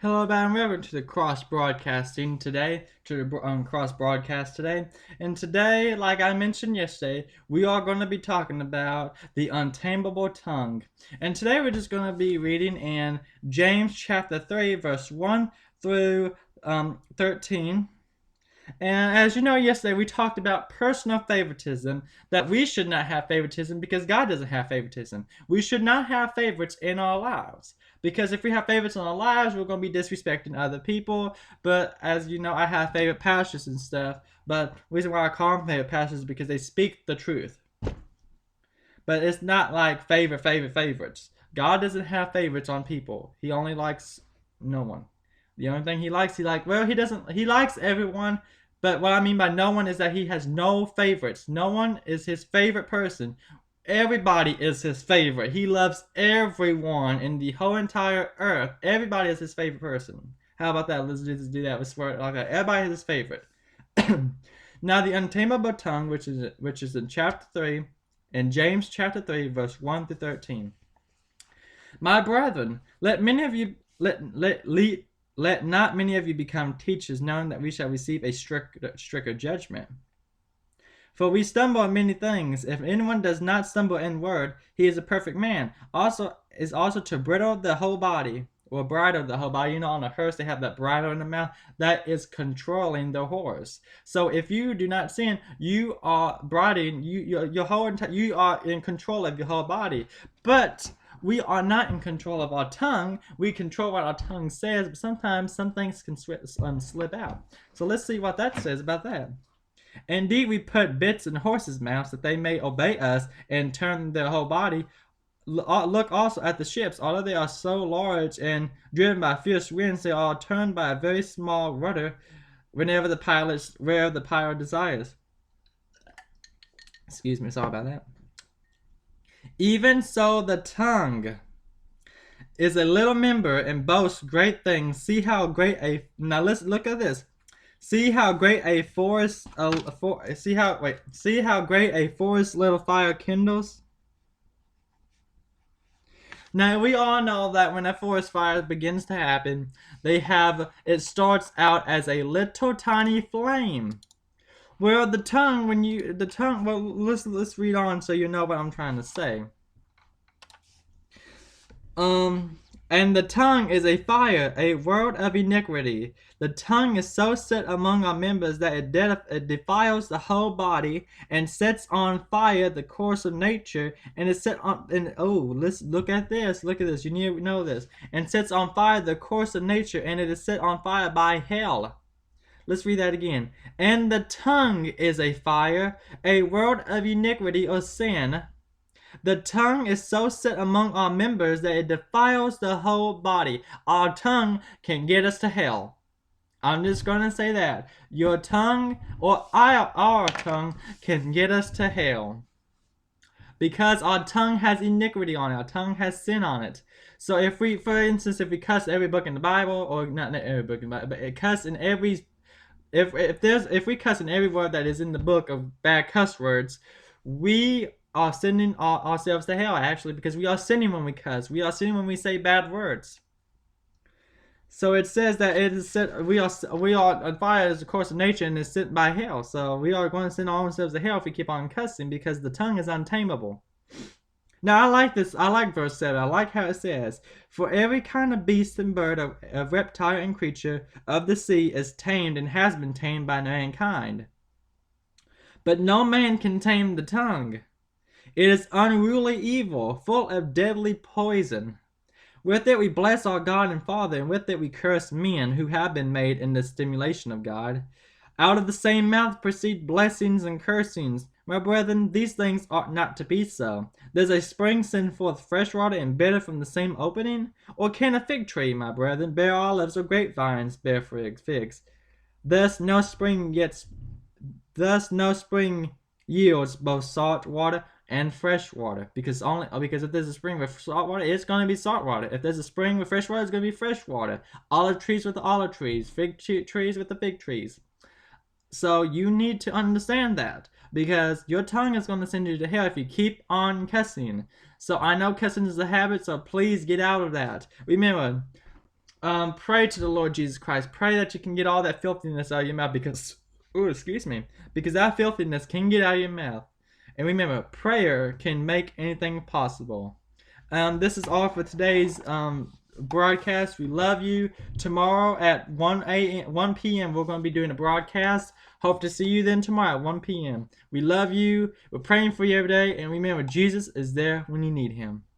Hello, everybody, and welcome to the cross broadcasting today, cross broadcast today. And today, like I mentioned yesterday, we are going to be talking about the untamable tongue. And today we're just going to be reading in James chapter 3, verse 1 through 13. And as you know, yesterday we talked about personal favoritism, that we should not have favoritism because God doesn't have favoritism. We should not have favorites in our lives. Because if we have favorites in our lives, we're going to be disrespecting other people. But as you know, I have favorite pastors and stuff. But the reason why I call them favorite pastors is because they speak the truth. But it's not like favorites. God doesn't have favorites on people. He only likes no one. The only thing he likes, he likes everyone, but what I mean by no one is that he has no favorites. No one is his favorite person. Everybody is his favorite. He loves everyone in the whole entire earth. Everybody is his favorite person. How about that? Let's just do that. Let's swear it like that. Everybody is his favorite. Now the untamable tongue, which is in chapter 3, in James chapter 3, verse 1 to 13. My brethren, let not many of you become teachers, knowing that we shall receive a stricter judgment. For we stumble in many things. If anyone does not stumble in word, he is a perfect man. Also to bridle the whole body, or bridle the whole body. You know, on a hearse they have that bridle in the mouth. That is controlling the horse. So if you do not sin, you are bridling. You are in control of your whole body. But we are not in control of our tongue. We control what our tongue says, but sometimes some things can slip out. So let's see what that says about that. Indeed, we put bits in horses' mouths that they may obey us and turn their whole body. Look also at the ships. Although they are so large and driven by fierce winds, they are turned by a very small rudder wherever the pilot desires. Excuse me, sorry about that. Even so, the tongue is a little member and boasts great things. See how great a now let's look at this. See how great a forest see how great a forest little fire kindles. Now we all know that when a forest fire begins to happen, it starts out as a little tiny flame. Well, let's read on so you know what I'm trying to say. And the tongue is a fire, a world of iniquity. The tongue is so set among our members that it defiles the whole body and sets on fire the course of nature. And is set on. And let's look at this. Look at this. You need to know this. And sets on fire the course of nature, and it is set on fire by hell. Let's read that again. And the tongue is a fire, a world of iniquity or sin. The tongue is so set among our members that it defiles the whole body. Our tongue can get us to hell. I'm just going to say that. Your tongue, or our tongue, can get us to hell. Because our tongue has iniquity on it. Our tongue has sin on it. So if we cuss every book in the Bible, or not every book in the Bible, but cuss in every... If we cuss in every word that is in the book of bad cuss words, we are sending ourselves to hell, actually, because we are sinning when we cuss. We are sinning when we say bad words. So it says that it is set, we are on fire as the course of nature and is sent by hell. So we are going to send ourselves to hell if we keep on cussing, because the tongue is untamable. Now I like this. I like verse 7. I like how it says, for every kind of beast and bird, of reptile and creature of the sea is tamed and has been tamed by mankind. But no man can tame the tongue. It is unruly evil, full of deadly poison. With it we bless our God and Father, and with it we curse men who have been made in the stimulation of God. Out of the same mouth proceed blessings and cursings. My brethren, these things ought not to be so. Does a spring send forth fresh water and bitter from the same opening? Or can a fig tree, my brethren, bear olives, or grapevines bear figs? Thus no spring yields both salt water and fresh water, because if there's a spring with salt water, it's going to be salt water. If there's a spring with fresh water, it's going to be fresh water. Olive trees with the olive trees, fig trees with the fig trees. So you need to understand that, because your tongue is going to send you to hell if you keep on cussing. So I know cussing is a habit, so please get out of that. Remember, Pray to the Lord Jesus Christ. Pray that you can get all that filthiness out of your mouth because, excuse me, because that filthiness can get out of your mouth. And remember, prayer can make anything possible. This is all for today's broadcast. We love you. Tomorrow at 1 p.m. we're going to be doing a broadcast. Hope to see you then tomorrow at 1 p.m. We love you. We're praying for you every day. And remember, Jesus is there when you need him.